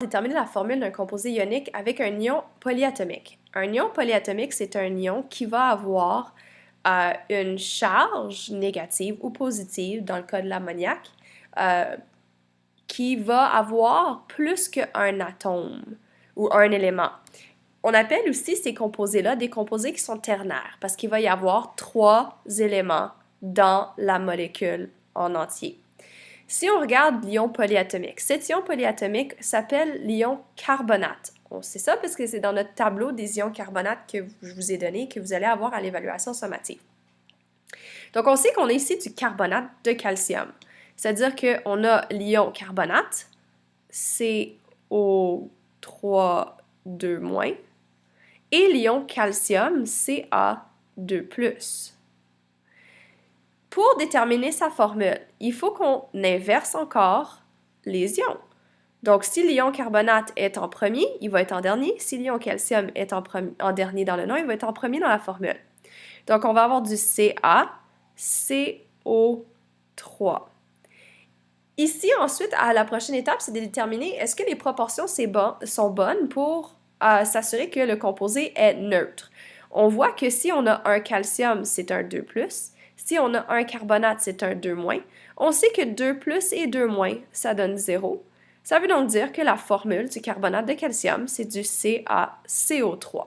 Déterminer la formule d'un composé ionique avec un ion polyatomique. Un ion polyatomique, c'est un ion qui va avoir une charge négative ou positive, dans le cas de l'ammoniac, qui va avoir plus qu'un atome ou un élément. On appelle aussi ces composés-là des composés qui sont ternaires parce qu'il va y avoir 3 éléments dans la molécule en entier. Si on regarde l'ion polyatomique, cet ion polyatomique s'appelle l'ion carbonate. On sait ça parce que c'est dans notre tableau des ions carbonates que je vous ai donné que vous allez avoir à l'évaluation sommative. Donc, on sait qu'on a ici du carbonate de calcium. C'est-à-dire qu'on a l'ion carbonate, CO3 2-, et l'ion calcium, Ca2+. Pour déterminer sa formule, il faut qu'on inverse encore les ions. Donc, si l'ion carbonate est en premier, il va être en dernier. Si l'ion calcium est en dernier dans le nom, il va être en premier dans la formule. Donc, on va avoir du CaCO3. Ici, ensuite, à la prochaine étape, c'est de déterminer est-ce que les proportions sont bonnes pour s'assurer que le composé est neutre. On voit que si on a un calcium, c'est un 2+. Si on a un carbonate, c'est un 2-. On sait que 2+ et 2-, ça donne 0. Ça veut donc dire que la formule du carbonate de calcium, c'est du CaCO3.